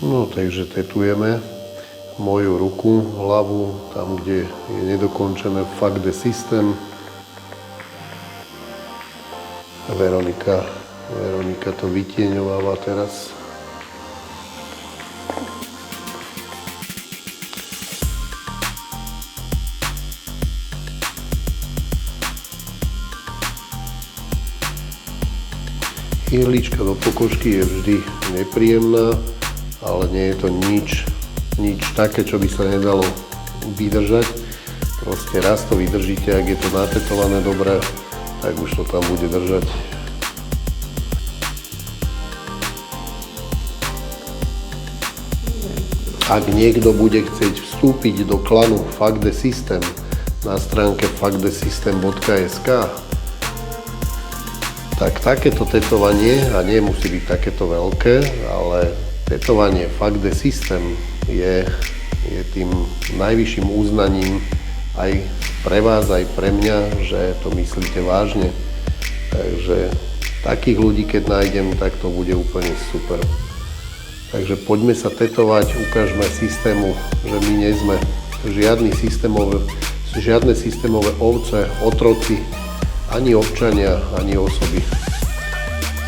No, takže tetujeme moju ruku, hlavu, tam, kde je nedokončené fuck the system. Veronika to vytieňováva teraz. Ihlička do pokožky je vždy nepríjemná, ale nie je to nič také, čo by sa nedalo vydržať. Proste raz to vydržíte, ak je to natetované dobre, tak už to tam bude držať. Ak niekto bude chcieť vstúpiť do klanu Fuck the System na stránke fuckthesystem.sk, tak takéto tetovanie, a nie musí byť takéto veľké, ale tetovanie Fuck the System je tým najvyšším uznaním aj pre vás, aj pre mňa, že to myslíte vážne. Takže takých ľudí, keď nájdem, tak to bude úplne super. Takže poďme sa tetovať, ukážme systému, že my nie sme žiadne systémové ovce, otroci, ani občania, ani osoby.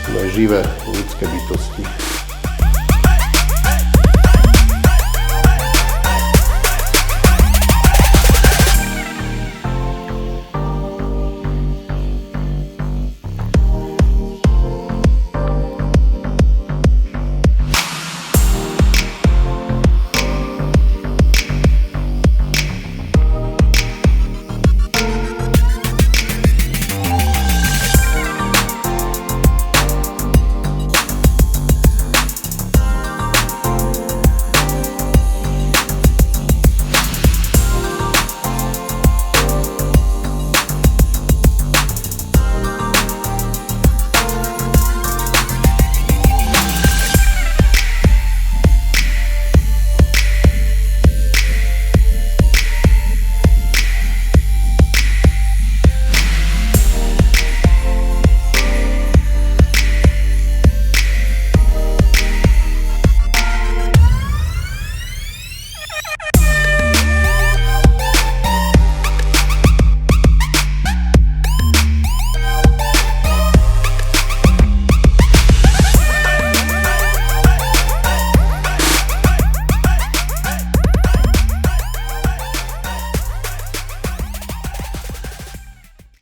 Sme živé ľudské bytosti.